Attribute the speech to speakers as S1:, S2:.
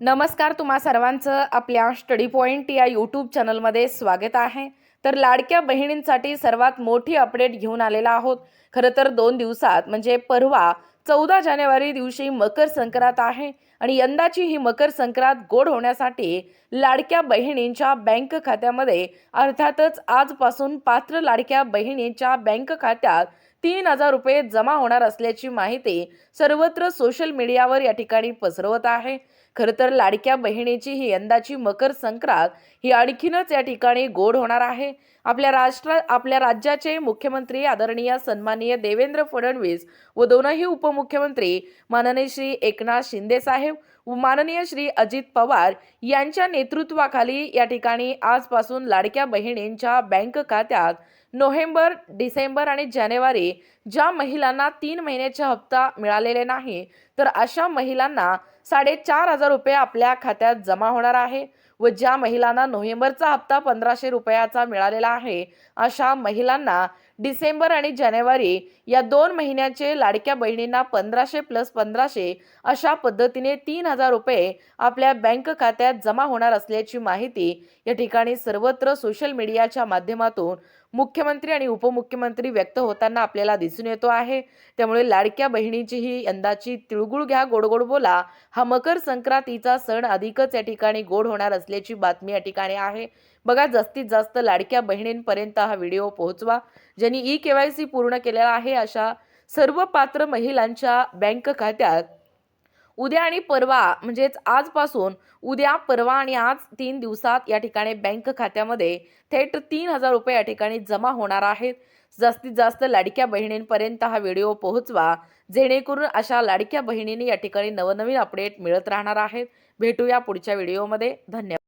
S1: नमस्कार, तुम्हा सर्वांचं आपल्या स्टडी पॉइंट या यूट्यूब चॅनलमध्ये स्वागत आहे. तर लाडक्या बहिणींसाठी सर्वात मोठी अपडेट घेऊन आलेला आहोत. खरं तर 2 दिवसात म्हणजे परवा 14 जानेवारी दिवशी मकर संक्रांत आहे आणि यंदाची ही मकर संक्रांत गोड होण्यासाठी लाडक्या बहिणींच्या बँक खात्यामध्ये अर्थातच आजपासून पात्र लाडक्या बहिणींच्या बँक खात्यात 3,000 रुपये जमा होणार असल्याची माहिती सर्वत्र सोशल मीडियावर या ठिकाणी पसरवत आहे. खरं तर लाडक्या बहिणीची ही यंदाची मकर संक्रांत ही आणखीनच या ठिकाणी गोड होणार आहे. आपल्या राज्याचे मुख्यमंत्री आदरणीय सन्माननीय देवेंद्र फडणवीस व दोनही उपमुख्यमंत्री माननीय श्री एकनाथ शिंदे साहेब व माननीय श्री अजित पवार यांच्या नेतृत्वाखाली या ठिकाणी आजपासून लाडक्या बहिणींच्या बँक खात्यात नोव्हेंबर, डिसेंबर आणि जानेवारी ज्या महिलांना 3 महिन्याचा हप्ता मिळालेले नाही, तर अशा महिलांना 4,500 रुपये आपल्या खात्यात जमा होणार आहे व ज्या महिलांना नोव्हेंबरचा हप्ता 1,500 रुपयाचा मिळालेला आहे, अशा महिलांना डिसेंबर आणि जानेवारी या 2 महिन्याचे लाडक्या बहिणींना 1,500 प्लस 1,500 अशा पद्धतीने 3,000 रुपये आपल्या बँक खात्यात जमा होणार असल्याची माहिती या ठिकाणी सर्वत्र सोशल मीडियाच्या माध्यमातून मुख्यमंत्री आणि उपमुख्यमंत्री व्यक्त होताना आपल्याला दिसून येतो आहे. त्यामुळे लाडक्या बहिणीची ही यंदाची तिळगुळ घ्या गोड गोड बोला हा मकर संक्रांतीचा सण अधिकच या ठिकाणी गोड होणार असल्याची बातमी या ठिकाणी आहे. बघा, जास्तीत जास्त लाडक्या बहिणींपर्यंत हा व्हिडिओ पोहोचवा. ज्यांनी ई-केवायसी पूर्ण केलेला आहे अशा सर्व पात्र महिलांच्या बँक खात्यात उद्या आणि परवा म्हणजेच आजपासून उद्या, परवा आणि आज 3 दिवसात या ठिकाणी बँक खात्यामध्ये थेट 3,000 रुपये या ठिकाणी जमा होणार आहेत. जास्तीत जास्त लाडक्या बहिणींपर्यंत हा व्हिडिओ पोहोचवा, जेणेकरून अशा लाडक्या बहिणींनी या ठिकाणी नवनवीन अपडेट मिळत राहणार आहेत. भेटूया पुढच्या व्हिडिओमध्ये. धन्यवाद.